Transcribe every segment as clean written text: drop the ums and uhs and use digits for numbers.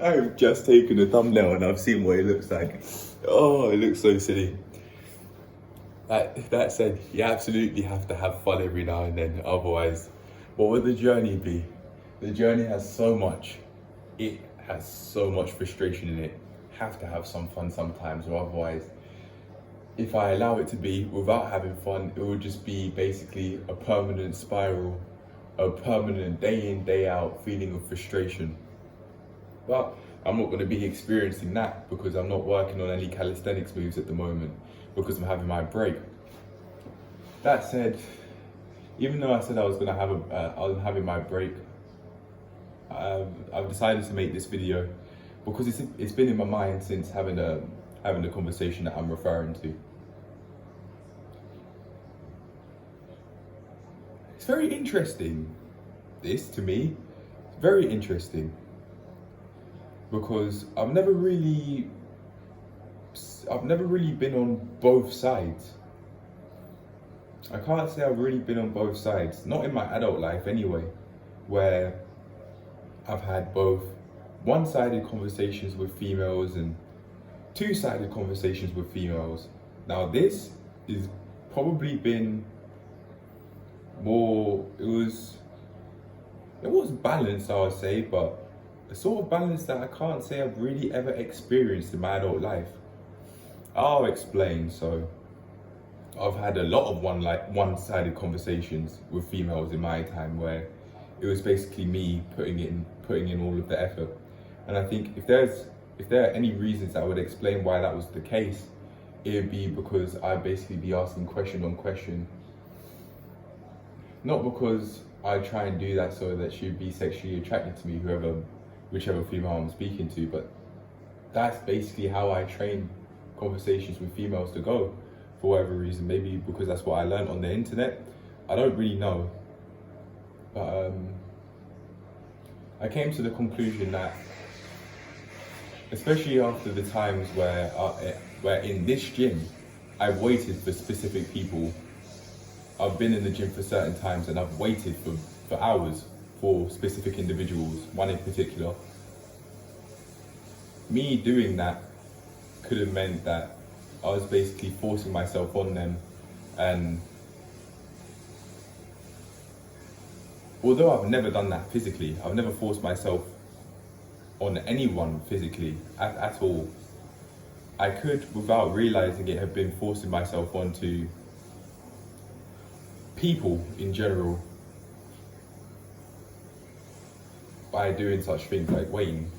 I've just taken a thumbnail and I've seen what it looks like. Oh, it looks so silly. That said, you absolutely have to have fun every now and then. Otherwise, what would the journey be? The journey has so much. It has so much frustration in it. Have to have some fun sometimes, or otherwise, if I allow it to be without having fun, it would just be basically a permanent spiral, a permanent day in, day out feeling of frustration. But I'm not going to be experiencing that because I'm not working on any calisthenics moves at the moment because I'm having my break. That said, even though I said I was going to have I'm having my break, I've decided to make this video because it's been in my mind since having the conversation that I'm referring to. It's very interesting. This to me, it's very interesting because I've never really been on both sides. I can't say I've really been on both sides, not in my adult life anyway, where I've had both one-sided conversations with females and two-sided conversations with females. Now this is probably been more, it was balanced, I would say, but the sort of balance that I can't say I've really ever experienced in my adult life. I'll explain. So I've had a lot of one-sided conversations with females in my time where it was basically me putting in all of the effort. And I think if there are any reasons that would explain why that was the case, it would be because I'd basically be asking question on question. Not because I try and do that so that she'd be sexually attracted to me, whichever female I'm speaking to, but that's basically how I train conversations with females to go, for whatever reason. Maybe because that's what I learned on the internet. I don't really know. But I came to the conclusion that, especially after the times where in this gym, I've waited for specific people. I've been in the gym for certain times and I've waited for hours for specific individuals, one in particular. Me doing that could have meant that I was basically forcing myself on them, and although I've never done that physically, I've never forced myself on anyone physically at all, I could, without realizing it, have been forcing myself onto people in general by doing such things like waiting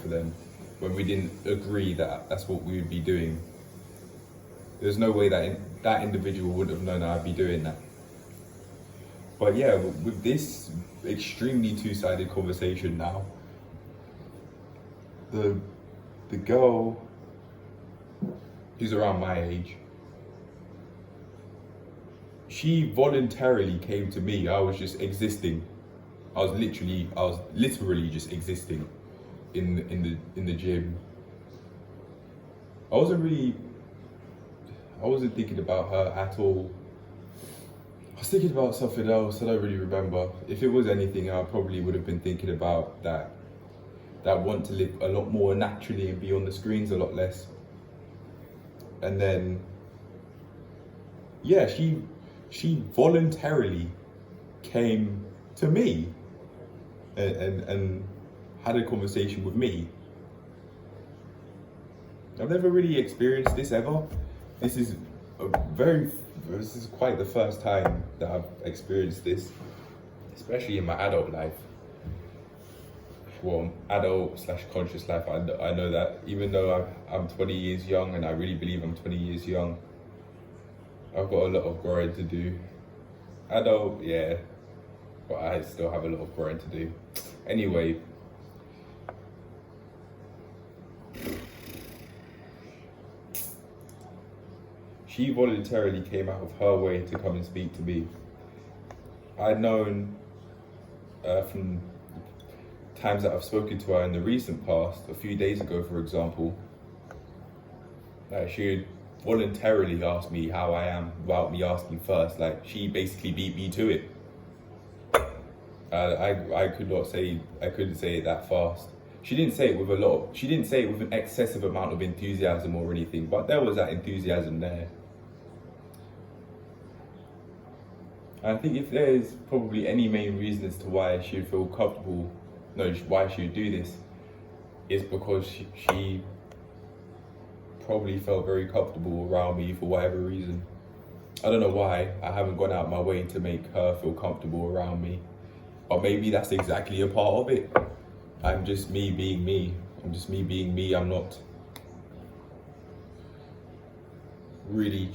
for them when we didn't agree that that's what we would be doing. There's no way that individual would have known that I'd be doing that. But yeah, with this extremely two-sided conversation now, the girl who's around my age, she voluntarily came to me. I was just existing. I was literally just existing in the gym. I wasn't thinking about her at all. I was thinking about something else. I don't really remember. If it was anything, I probably would have been thinking about that want to live a lot more naturally and be on the screens a lot less. And then, yeah, she voluntarily came to me and had a conversation with me. I've never really experienced this ever. This is quite the first time that I've experienced this, especially in my adult life. Well, adult/conscious life. I know that even though I'm 20 years young, and I really believe I'm 20 years young, I've got a lot of growing to do. Adult, yeah, but I still have a lot of growing to do. Anyway, she voluntarily came out of her way to come and speak to me. I'd known from times that I've spoken to her in the recent past, a few days ago, for example, that she had voluntarily asked me how I am without me asking first. Like, she basically beat me to it. I couldn't say it that fast. She didn't say it with a lot. She didn't say it with an excessive amount of enthusiasm or anything, but there was that enthusiasm there. And I think if there's probably any main reason as to why she would feel comfortable, no, why she would do this, is because she probably felt very comfortable around me for whatever reason. I don't know why. I haven't gone out my way to make her feel comfortable around me. But maybe that's exactly a part of it. I'm just me being me. I'm just me being me. I'm not really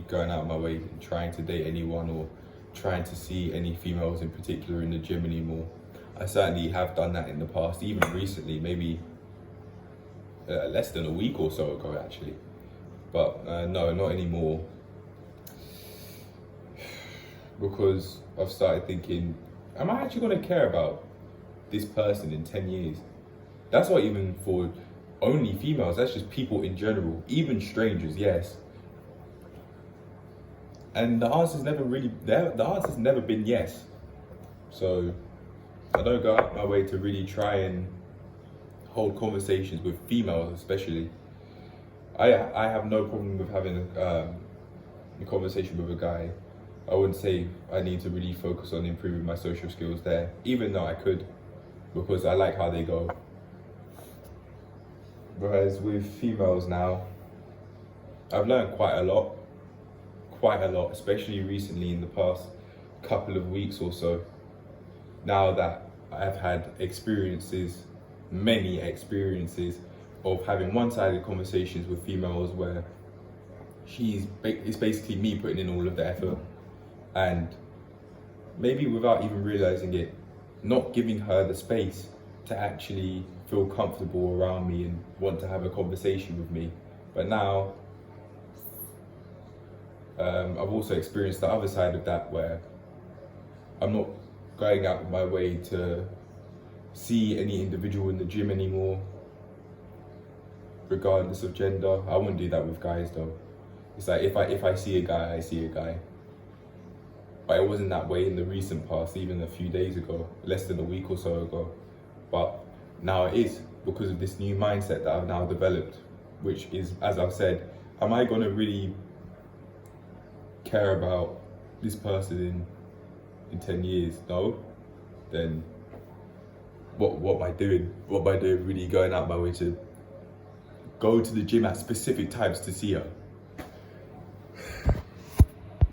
going out my way trying to date anyone or trying to see any females in particular in the gym anymore. I certainly have done that in the past, even recently, maybe less than a week or so ago actually. But no, not anymore. Because I've started thinking, am I actually going to care about this person in 10 years? That's not even for only females, that's just people in general, even strangers, yes. And the answer's never been yes. So I don't go out my way to really try and hold conversations with females, especially. I have no problem with having a conversation with a guy. I wouldn't say I need to really focus on improving my social skills there, even though I could, because I like how they go. Whereas with females now, I've learned quite a lot, especially recently in the past couple of weeks or so. Now that I've had many experiences of having one-sided conversations with females where it's basically me putting in all of the effort, and maybe without even realizing it, not giving her the space to actually feel comfortable around me and want to have a conversation with me. But now I've also experienced the other side of that, where I'm not going out of my way to see any individual in the gym anymore, regardless of gender. I wouldn't do that with guys though. It's like if I see a guy, I see a guy. But it wasn't that way in the recent past, even a few days ago, less than a week or so ago. But now it is, because of this new mindset that I've now developed, which is, as I've said, am I going to really care about this person in 10 years? No. Then what am I doing? What am I doing really going out my way to go to the gym at specific times to see her?